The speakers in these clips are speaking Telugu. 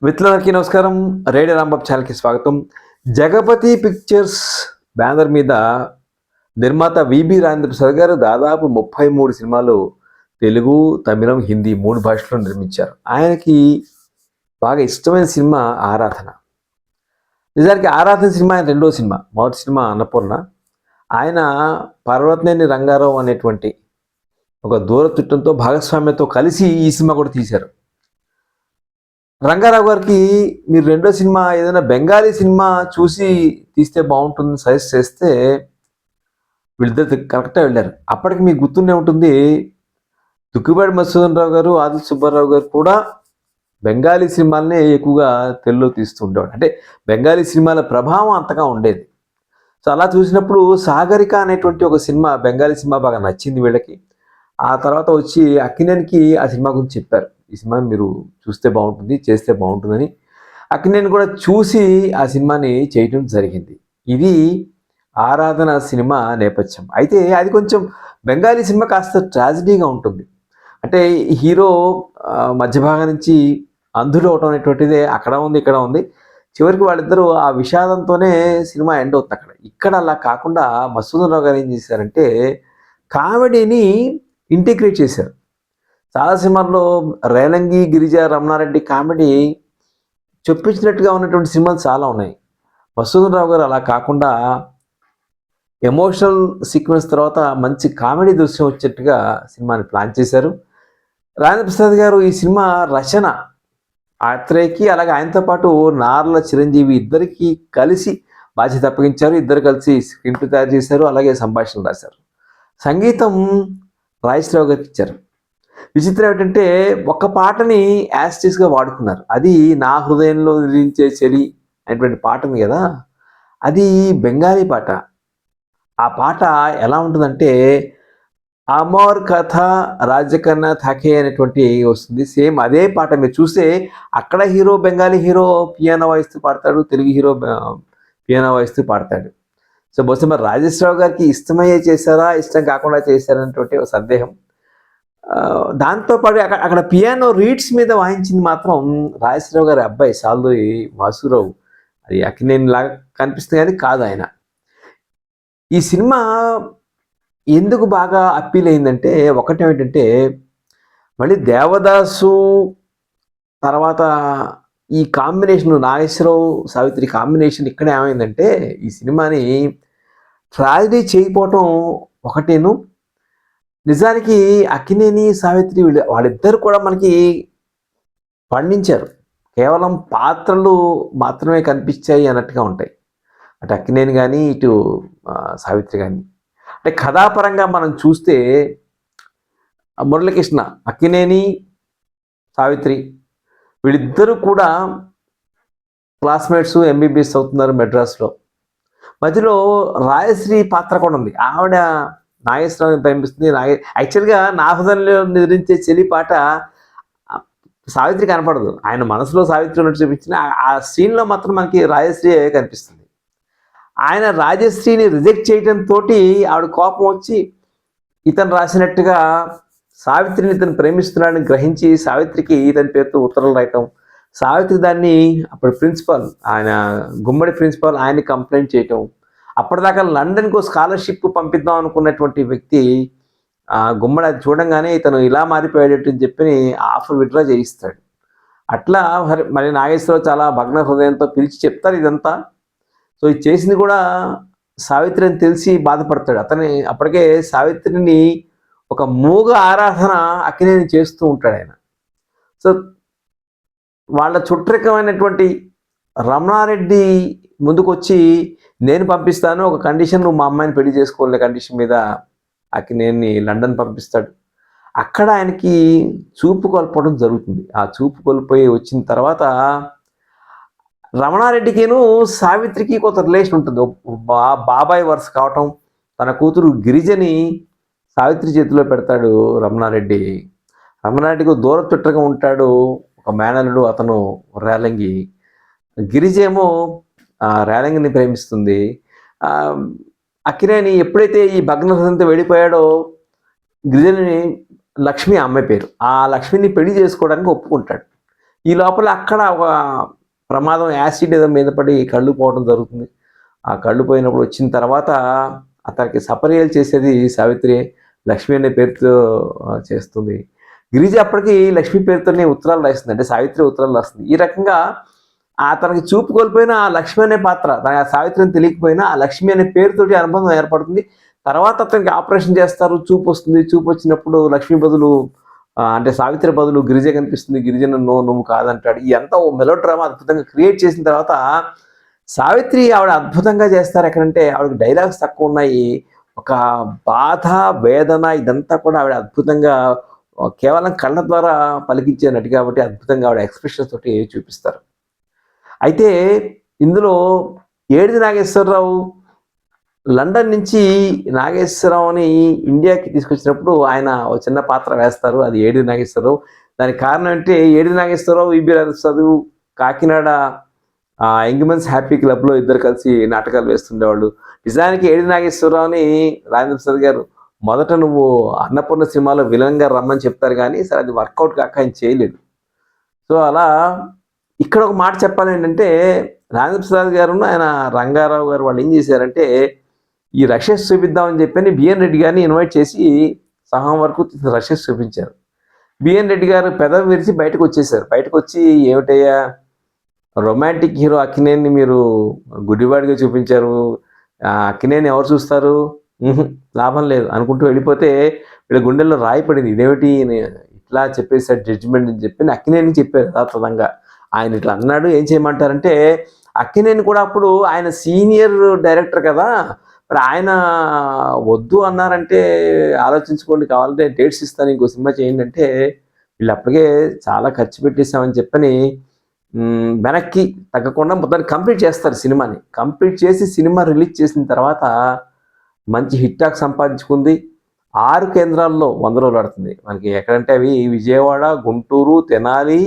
మిత్రులకి నమస్కారం. రేడియో రాంబాబు ఛానల్కి స్వాగతం. జగపతి పిక్చర్స్ బ్యానర్ మీద నిర్మాత విబి రాజేంద్ర ప్రసాద్ గారు దాదాపు 33 సినిమాలు తెలుగు, తమిళం, హిందీ 3 భాషల్లో నిర్మించారు. ఆయనకి బాగా ఇష్టమైన సినిమా ఆరాధన. నిజానికి ఆరాధన సినిమా ఆయన రెండో సినిమా. మొదటి సినిమా అన్నపూర్ణ. ఆయన పర్వతనేని రంగారావు అనేటువంటి ఒక దూర చుట్టంతో భాగస్వామ్యంతో కలిసి ఈ సినిమా కూడా తీశారు. రంగారావు గారికి మీరు రెండో సినిమా ఏదైనా బెంగాలీ సినిమా చూసి తీస్తే బాగుంటుందని సజెస్ట్ చేస్తే వీళ్ళిద్దరు కరెక్ట్గా వెళ్ళారు. అప్పటికి మీకు గుర్తుండే ఉంటుంది, దుక్కిపాటి మధుసూదన్ రావు గారు, ఆదిల్ సుబ్బారావు గారు కూడా బెంగాలీ సినిమాలనే ఎక్కువగా తెలుగులో తీస్తూ ఉండేవాడు. అంటే బెంగాలీ సినిమాల ప్రభావం అంతగా ఉండేది. సో అలా చూసినప్పుడు సాగరిక అనేటువంటి ఒక సినిమా, బెంగాలీ సినిమా బాగా నచ్చింది వీళ్ళకి. ఆ తర్వాత వచ్చి అక్కినేనికి ఆ సినిమా గురించి చెప్పారు, ఈ సినిమా మీరు చూస్తే బాగుంటుంది, చేస్తే బాగుంటుందని. అక్కినేని కూడా చూసి ఆ సినిమాని చేయటం జరిగింది. ఇది ఆరాధన సినిమా నేపథ్యం. అయితే అది కొంచెం బెంగాలీ సినిమా కాస్త ట్రాజిడీగా ఉంటుంది. అంటే హీరో మధ్య భాగం నుంచి అంధుడు అవటం అనేటువంటిదే అక్కడ ఉంది, ఇక్కడ ఉంది. చివరికి వాళ్ళిద్దరూ ఆ విషాదంతోనే సినిమా ఎండ్ అవుతుంది అక్కడ. ఇక్కడ అలా కాకుండా మధుసూదన్ రావు గారు ఏం చేశారంటే కామెడీని ఇంటిగ్రేట్ చేశారు. చాలా సినిమాల్లో రేలంగి, గిరిజ, రమణారెడ్డి కామెడీ చొప్పించినట్టుగా ఉన్నటువంటి సినిమాలు చాలా ఉన్నాయి. మధుసూదన్ రావు గారు అలా కాకుండా ఎమోషనల్ సీక్వెన్స్ తర్వాత మంచి కామెడీ దృశ్యం వచ్చేట్టుగా సినిమాని ప్లాన్ చేశారు. రాజేంద్ర ప్రసాద్ గారు ఈ సినిమా రచన ఆత్రేయకి, అలాగే ఆయనతో పాటు నార్ల చిరంజీవి ఇద్దరికి కలిసి బాధ్యత అప్పగించారు. ఇద్దరు కలిసి స్క్రీన్ ప్లే తయారు చేశారు, అలాగే సంభాషణలు రాశారు. సంగీతం రాజేశ్వరరావు గారికి ఇచ్చారు. విచిత్రం ఏంటంటే ఒక్క పాటని యాస్టిస్గా వాడుకున్నారు. అది నా హృదయంలో నిలించే చెలి అనేటువంటి పాట ఉంది కదా, అది బెంగాలీ పాట. ఆ పాట ఎలా ఉంటుందంటే అమర్ కథ రాజకన్నా థాకే అనేటువంటి వస్తుంది. సేమ్ అదే పాట మీరు చూస్తే అక్కడ హీరో బెంగాలీ హీరో పియానో వాయిస్తూ పాడతాడు, తెలుగు హీరో పియానో వాయిస్తూ పాడతాడు. సో బహుశా మరి రాజేశ్వరరావు గారికి ఇష్టమయ్యే చేశారా, ఇష్టం కాకుండా చేశారనేటువంటి ఒక సందేహం. దాంతోపాటు అక్కడ పియానో రీడ్స్ మీద వాయించింది మాత్రం రాజేశ్వరరావు గారి అబ్బాయి సాల్దోయి వాసురావు. అది అక్కినేని లాగా కనిపిస్తుంది కానీ కాదు ఆయన. ఈ సినిమా ఎందుకు బాగా అప్పీల్ అయిందంటే ఒకటేమిటంటే మళ్ళీ దేవదాసు తర్వాత ఈ కాంబినేషన్ నాగేశ్వరరావు సావిత్రి కాంబినేషన్ ఇక్కడ ఏమైందంటే ఈ సినిమాని ట్రాజడీ చేయకపోవటం ఒకటేను. నిజానికి అక్కినేని సావిత్రి వాళ్ళిద్దరు కూడా మనకి పండించారు. కేవలం పాత్రలు మాత్రమే కనిపించాయి అన్నట్టుగా ఉంటాయి, అటు అక్కినేని కానీ ఇటు సావిత్రి కానీ. అంటే కథాపరంగా మనం చూస్తే మురళీకృష్ణ, అక్కినేని, సావిత్రి వీళ్ళిద్దరూ కూడా క్లాస్మేట్స్, ఎంబీబీఎస్ అవుతున్నారు మెడ్రాస్లో. మధ్యలో రాయశ్రీ పాత్ర కూడా ఉంది. ఆవిడ నాగేశ్వరరావుని ప్రేమిస్తుంది. యాక్చువల్గా నా హృదయంలో నిద్రించే చెలి పాట సావిత్రి కనపడదు, ఆయన మనసులో సావిత్రి ఉన్నట్టు చూపించిన ఆ సీన్లో మాత్రం మనకి రాజశ్రీ కనిపిస్తుంది. ఆయన రాజశ్రీని రిజెక్ట్ చేయడంతో ఆవిడ కోపం వచ్చి ఇతను రాసినట్టుగా సావిత్రిని ఇతను ప్రేమిస్తున్నాడని గ్రహించి సావిత్రికి ఇతని పేరుతో ఉత్తరాలు రాయటం, సావిత్రి దాన్ని అప్పుడు ప్రిన్సిపాల్, ఆయన గుమ్మడి ప్రిన్సిపాల్, ఆయన్ని కంప్లైంట్ చేయటం. అప్పటిదాకా లండన్కు స్కాలర్షిప్ పంపిద్దాం అనుకున్నటువంటి వ్యక్తి గుమ్మడి అది చూడంగానే ఇతను ఇలా మారిపోయాడని చెప్పి ఆఫర్ విత్డ్రా చేయిస్తాడు. అట్లా మరి నాగేశ్వరరావు చాలా భగ్న హృదయంతో పిలిచి చెప్తారు ఇదంతా. సో ఇది చేసింది కూడా సావిత్రి అని తెలిసి బాధపడతాడు. అప్పటికే సావిత్రిని ఒక మూగ ఆరాధన అక్కినేని చేస్తూ ఉంటాడు ఆయన. సో వాళ్ళ చుట్టరికమైనటువంటి రమణారెడ్డి ముందుకు వచ్చి నేను పంపిస్తాను, ఒక కండిషన్, నువ్వు మా అమ్మాయిని పెళ్లి చేసుకోవాలనే కండిషన్ మీద అక్కినేని లండన్ పంపిస్తాడు. అక్కడ ఆయనకి చూపు కోల్పోవడం జరుగుతుంది. ఆ చూపు కోల్పోయి వచ్చిన తర్వాత రమణారెడ్డికిను సావిత్రికి కొంత రిలేషన్ ఉంటుంది. బాబాయ్ వరుస కావటం, తన కూతురు గిరిజని సావిత్రి చేతిలో పెడతాడు రమణారెడ్డి. రమణారెడ్డికి దూర చుట్టగా ఉంటాడు ఒక మేనలుడు, అతను రేలంగి. గిరిజేమో రేలంగిని ప్రేమిస్తుంది. అక్కినేని ఎప్పుడైతే ఈ భగ్న హృదయంతో వెళ్ళిపోయాడో గిరిజని లక్ష్మి అమ్మాయి పేరు, ఆ లక్ష్మిని పెళ్లి చేసుకోవడానికి ఒప్పుకుంటాడు. ఈ లోపల అక్కడ ఒక ప్రమాదం యాసిడ్ ఏదో మీద పడి కళ్ళు పోవడం జరుగుతుంది. ఆ కళ్ళు పోయినప్పుడు వచ్చిన తర్వాత అతనికి సపర్యలు చేసేది సావిత్రి. లక్ష్మి అనే పేరుతో చేస్తుంది. గిరిజ అప్పటికి లక్ష్మి పేరుతోనే ఉత్తరాలు రాస్తుంది. అంటే సావిత్రి ఉత్తరాలు రాస్తుంది. ఈ రకంగా తనకి చూపు కోల్పోయిన ఆ లక్ష్మి అనే పాత్ర, ఆ సావిత్రిని తెలియకపోయినా ఆ లక్ష్మి అనే పేరుతోటి అనుబంధం ఏర్పడుతుంది. తర్వాత అతనికి ఆపరేషన్ చేస్తారు, చూపు వస్తుంది. చూపు వచ్చినప్పుడు లక్ష్మి బదులు అంటే సావిత్రి బదులు గిరిజ కనిపిస్తుంది. గిరిజను నువ్వు కాదంటాడు. ఇదంతా ఓ మెలో డ్రామా అద్భుతంగా క్రియేట్ చేసిన తర్వాత సావిత్రి ఆవిడ అద్భుతంగా చేస్తారు. ఎక్కడంటే ఆవిడకి డైలాగ్స్ తక్కువ ఉన్నాయి. ఒక బాధ, వేదన ఇదంతా కూడా ఆవిడ అద్భుతంగా కేవలం కళ్ళ ద్వారా పలికించే నటి కాబట్టి అద్భుతంగా ఆవిడ ఎక్స్ప్రెషన్స్ తోటి చూపిస్తారు. అయితే ఇందులో ఏడిది నాగేశ్వరరావు లండన్ నుంచి నాగేశ్వరరావుని ఇండియాకి తీసుకొచ్చినప్పుడు ఆయన ఒక చిన్న పాత్ర వేస్తారు. అది ఏడిది నాగేశ్వరరావు. దానికి కారణం అంటే ఏడిది నాగేశ్వరరావు, ఈబి చదువు కాకినాడ యంగ్మెన్స్ హ్యాపీ క్లబ్లో ఇద్దరు కలిసి నాటకాలు వేస్తుండేవాళ్ళు. నిజానికి ఏడిది నాగేశ్వరరావుని రాజేంద్ర ప్రసాద్ గారు మొదట నువ్వు అన్నపూర్ణ సినిమాలో విలన్గా రమ్మని చెప్తారు, కానీ సరే అది వర్కౌట్ కాక ఆయన చేయలేదు. సో అలా ఇక్కడ ఒక మాట చెప్పాలి ఏంటంటే, రాజేంద్ర ప్రసాద్ గారు ఆయన రంగారావు గారు వాళ్ళు ఏం చేశారంటే, ఈ రషెస్ చూపిద్దామని చెప్పని బిఎన్ రెడ్డి గారిని ఇన్వైట్ చేసి సహం వరకు రషెస్ చూపించారు. బిఎన్ రెడ్డి గారు పెదవి విరిచి బయటకు వచ్చేసారు. బయటకు వచ్చి ఏమిటయ్యా రొమాంటిక్ హీరో అక్కినేని మీరు గుడ్డివాడిగా చూపించారు, అక్కినేని ఎవరు చూస్తారు, లాభం లేదు అనుకుంటూ వెళ్ళిపోతే వీళ్ళ గుండెల్లో రాయి పడింది. ఇదేమిటి ఇట్లా చెప్పేసాడు జడ్జిమెంట్ అని చెప్పి అక్కినేని చెప్పారు యథాతథంగా. ఆయన ఇట్లా అన్నాడు, ఏం చేయమంటారంటే అక్కినేని కూడా అప్పుడు ఆయన సీనియర్ డైరెక్టర్ కదా, మరి ఆయన వద్దు అన్నారంటే ఆలోచించుకోండి, కావాలంటే డేట్స్ ఇస్తాను ఇంకో సినిమా చేయండి అంటే వీళ్ళు అప్పటికే చాలా ఖర్చు పెట్టేసామని చెప్పని వెనక్కి తగ్గకుండా మొత్తాన్ని కంప్లీట్ చేస్తారు. సినిమాని కంప్లీట్ చేసి సినిమా రిలీజ్ చేసిన తర్వాత మంచి హిట్ టాక్ సంపాదించుకుంది. 6 కేంద్రాల్లో 100 రోజులు ఆడుతుంది. మనకి ఎక్కడంటే అవి విజయవాడ, గుంటూరు, తెనాలి,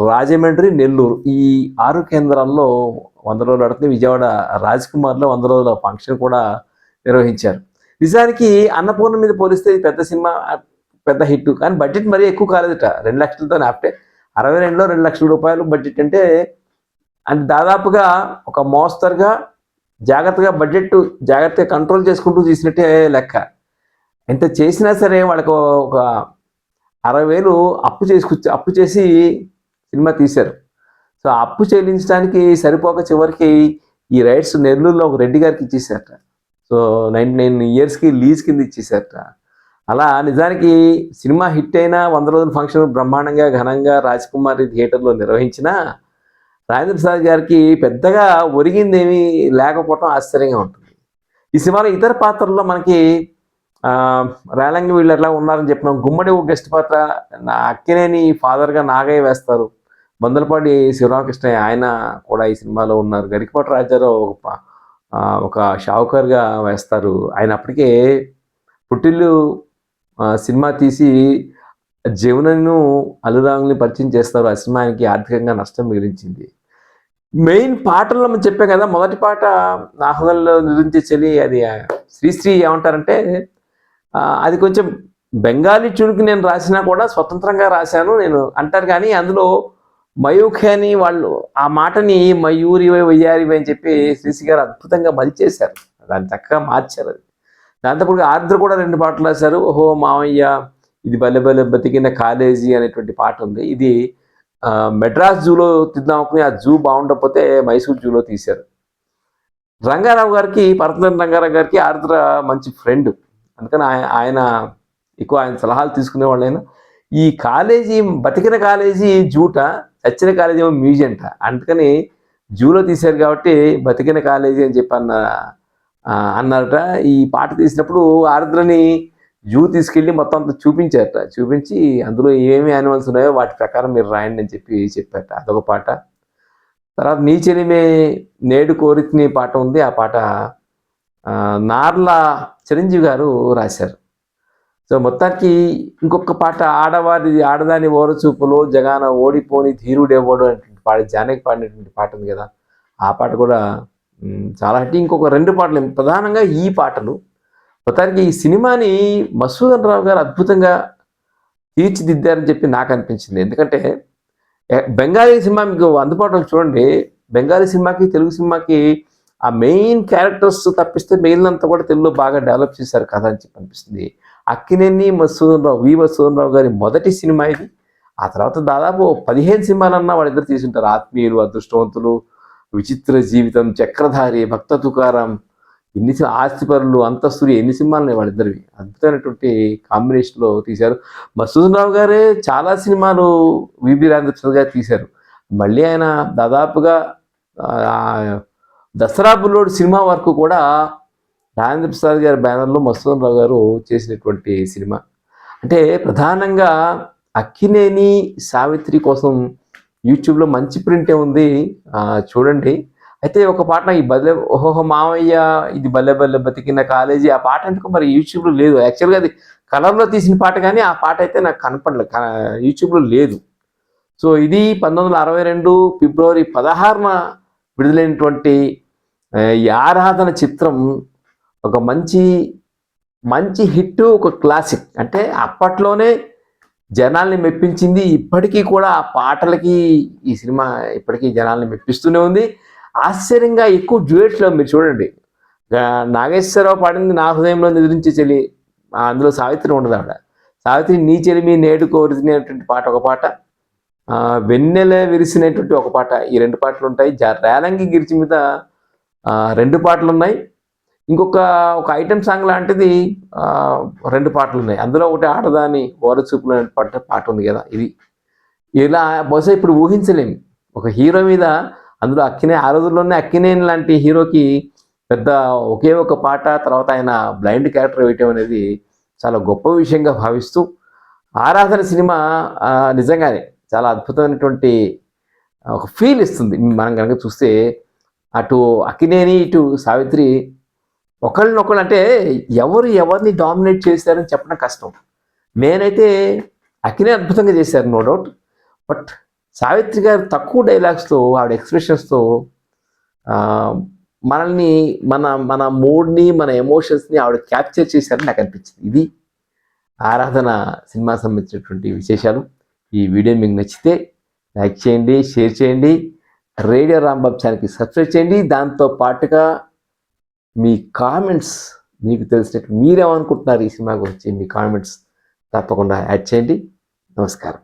రాజమండ్రి, నెల్లూరు ఈ 6 కేంద్రాల్లో 100 రోజులు ఆడుతుంది. విజయవాడ రాజ్కుమార్లో 100 రోజుల ఫంక్షన్ కూడా నిర్వహించారు. నిజానికి అన్నపూర్ణ మీద పోలిస్తే పెద్ద సినిమా, పెద్ద హిట్, కానీ బడ్జెట్ మరీ ఎక్కువ కాలేదట. 2 లక్షలతో ఆపితే 62లో 2 లక్షల రూపాయలు బడ్జెట్ అంటే దాదాపుగా ఒక మోస్తరుగా జాగ్రత్తగా బడ్జెట్ జాగ్రత్తగా కంట్రోల్ చేసుకుంటూ తీసినట్టే లెక్క. ఎంత చేసినా సరే వాళ్ళకు ఒక 60,000 అప్పు చేసి సినిమా తీశారు. సో అప్పు చెల్లించడానికి సరిపోక చివరికి ఈ రైట్స్ నెల్లూరులో ఒక రెడ్డి గారికి ఇచ్చేసారట. సో 99 ఇయర్స్కి లీజ్ కింద ఇచ్చేసారట. అలా నిజానికి సినిమా హిట్ అయినా 100 రోజుల ఫంక్షన్ బ్రహ్మాండంగా ఘనంగా రాజ్కుమారి థియేటర్లో నిర్వహించిన రాజేంద్ర ప్రసాద్ గారికి పెద్దగా ఒరిగిందేమీ లేకపోవటం ఆశ్చర్యంగా ఉంటుంది. ఈ సినిమాలో ఇతర పాత్రల్లో మనకి రేలంగి వీళ్ళు ఎట్లా ఉన్నారని చెప్పినాం. గుమ్మడి ఒక గెస్ట్ పాత్ర, అక్కినేని ఫాదర్గా నాగయ్య వేస్తారు. బందలపాటి శివరామకృష్ణయ్య ఆయన కూడా ఈ సినిమాలో ఉన్నారు. గరికపాటి రాజారావు ఒక షావుకారుగా వేస్తారు. ఆయన అప్పటికే పుట్టిల్లు సినిమా తీసి జమునను అల్లురాముని పరిచయం చేస్తారు. ఆ సినిమా ఆయనకి ఆర్థికంగా నష్టం మిగిలించింది. మెయిన్ పాటల్లో మనం చెప్పాం కదా, మొదటి పాట నా హృదయంలో నిలిచే చెలి, అది శ్రీశ్రీ ఏమంటారంటే అది కొంచెం బెంగాలీ ట్యూన్కి నేను రాసినా కూడా స్వతంత్రంగా రాశాను నేను అంటారు, కానీ అందులో మయూఖి అని వాళ్ళు ఆ మాటని మయూరి వయ్యారి అని చెప్పి శ్రీశ్రీ గారు అద్భుతంగా మలిచేశారు. దాన్ని చక్కగా మార్చారు. అది దాంతోపాటు ఆర్ద్ర కూడా 2 పాటలు రాశారు. ఓహో మామయ్య, ఇది బల్లె బల్లె బతికిన కాలేజీ అనేటువంటి పాట ఉంది. ఇది మెడ్రాస్ జూలో తీద్దాం అనుకుని ఆ జూ బాగుండకపోతే మైసూర్ జూలో తీశారు. రంగారావు గారికి, పరతనారాయణ రంగారావు గారికి ఆర్ద్ర మంచి ఫ్రెండ్, అందుకని ఆయన ఎక్కువ ఆయన సలహాలు తీసుకునేవాళ్ళు. ఆయన ఈ కాలేజీ బతికిన కాలేజీ జూట, చచ్చిన కాలేజీ ఏమో మ్యూజియంట, అందుకని జూలో తీశారు కాబట్టి బతికిన కాలేజీ అని చెప్పి అన్నారట. ఈ పాట తీసినప్పుడు ఆర్ద్రని జూ తీసుకెళ్ళి మొత్తం అంతా చూపించారట. చూపించి అందులో ఏమేమి యానిమల్స్ ఉన్నాయో వాటి ప్రకారం మీరు రాయండి అని చెప్పారట. అదొక పాట. తర్వాత నీ చెలిమే నేడు కోరికని పాట ఉంది. ఆ పాట నార్ల చిరంజీవి గారు రాశారు. సో మొత్తానికి ఇంకొక పాట ఆడదాని ఓర చూపులో జగాన ఓడిపోని ధీరుడెవ్వడు అనేటువంటి పాట, జానకి పాడినటువంటి పాట ఉంది కదా, ఆ పాట కూడా చాలా హిట్. ఇంకొక 2 పాటలు, ప్రధానంగా ఈ పాటలు. మొత్తానికి ఈ సినిమాని మసూదన్ రావు గారు అద్భుతంగా తీర్చిదిద్దారని చెప్పి నాకు అనిపించింది. ఎందుకంటే బెంగాలీ సినిమా మీకు అందుబాటులో చూడండి. బెంగాలీ సినిమాకి, తెలుగు సినిమాకి ఆ మెయిన్ క్యారెక్టర్స్ తప్పిస్తే మిగిలినంతా కూడా తెలుగులో బాగా డెవలప్ చేశారు కథ అని చెప్పి అనిపిస్తుంది. అక్కినేని మధుసూదన్ రావు గారి మొదటి సినిమా ఇది. ఆ తర్వాత దాదాపు 15 సినిమాలన్నా వాళ్ళిద్దరు తీసుంటారు. ఆత్మీయులు, అదృష్టవంతులు, విచిత్ర జీవితం, చక్రధారి, భక్త తుకారాం, ఎన్ని ఆస్తిపరులు, అంతస్తులు, ఎన్ని సినిమాలు వాళ్ళిద్దరివి అద్భుతమైనటువంటి కాంబినేషన్లో తీశారు. మధుసూదన్ రావు గారే చాలా సినిమాలు విబి రామకృష్ణ గారు తీశారు. మళ్ళీ ఆయన దాదాపుగా దసరా బుల్లోడు సినిమా వరకు కూడా రాజేంద్ర ప్రసాద్ గారి బ్యానర్లో మధుసూదన్ రావు గారు చేసినటువంటి సినిమా. అంటే ప్రధానంగా అక్కినేని సావిత్రి కోసం యూట్యూబ్లో మంచి ప్రింటే ఉంది, చూడండి. అయితే ఒక పాట ఈ బల్లె ఓహో మావయ్య ఇది బల్లె బల్లె బతికిన కాలేజీ, ఆ పాట ఎందుకు మరి యూట్యూబ్లో లేదు. యాక్చువల్గా అది కలర్లో తీసిన పాట, కానీ ఆ పాట అయితే నాకు కనపడలేదు, యూట్యూబ్లో లేదు. సో ఇది 1962 ఫిబ్రవరి 16న విడుదలైనటువంటి ఈ ఆరాధన చిత్రం ఒక మంచి హిట్, ఒక క్లాసిక్. అంటే అప్పట్లోనే జనాల్ని మెప్పించింది. ఇప్పటికీ కూడా ఆ పాటలకి ఈ సినిమా ఇప్పటికీ జనాల్ని మెప్పిస్తూనే ఉంది. ఆశ్చర్యంగా ఎక్కువ డ్యూయెట్లో మీరు చూడండి. నాగేశ్వరరావు పాడింది నా హృదయంలో నిద్రించే చెలి, అందులో సావిత్రి ఉండదు. ఆవిడ సావిత్రి నీ చెలిమి నేడు కోరినటువంటి పాట ఒక పాట, వెన్నెల విరిసినటువంటి ఒక పాట, ఈ 2 పాటలు ఉంటాయి. రేలంగి గిరిచి మీద 2 పాటలు ఉన్నాయి. ఇంకొక ఐటెం సాంగ్ లాంటిది 2 పాటలు ఉన్నాయి. అందులో ఒకటి ఆడదాని ఓరచూపులు అనే పాట ఉంది కదా. ఇది ఇలా బహుశా ఇప్పుడు ఊహించలేము ఒక హీరో మీద. అందులో ఆ రోజుల్లోనే అక్కినేని లాంటి హీరోకి పెద్ద ఒకే ఒక పాట, తర్వాత ఆయన బ్లైండ్ క్యారెక్టర్ వేయటం అనేది చాలా గొప్ప విషయంగా భావిస్తూ ఆరాధన సినిమా నిజంగానే చాలా అద్భుతమైనటువంటి ఒక ఫీల్ ఇస్తుంది. మనం కనుక చూస్తే అటు అక్కినేని, ఇటు సావిత్రి ఒకళ్ళనొకళ్ళు, అంటే ఎవరిని డామినేట్ చేశారని చెప్పడం కష్టం. నేనైతే అక్కినేని అద్భుతంగా చేశారు, నో డౌట్. బట్ సావిత్రి గారు తక్కువ డైలాగ్స్తో, ఆవిడ ఎక్స్ప్రెషన్స్తో మనల్ని మన మూడ్ని, మన ఎమోషన్స్ని ఆవిడ క్యాప్చర్ చేశారని నాకు అనిపించింది. ఇది ఆరాధన సినిమా సంబంధించినటువంటి విశేషాలు. ఈ వీడియో మీకు నచ్చితే లైక్ చేయండి, షేర్ చేయండి, రేడియో రాంబాబు ఛానల్కి సబ్స్క్రైబ్ చేయండి. దాంతో పాటుగా మీ కామెంట్స్, మీకు తెలిసినట్టు మీరేమనుకుంటున్నారు ఈ సినిమా గురించి, మీ కామెంట్స్ తప్పకుండా యాడ్ చేయండి. నమస్కారం.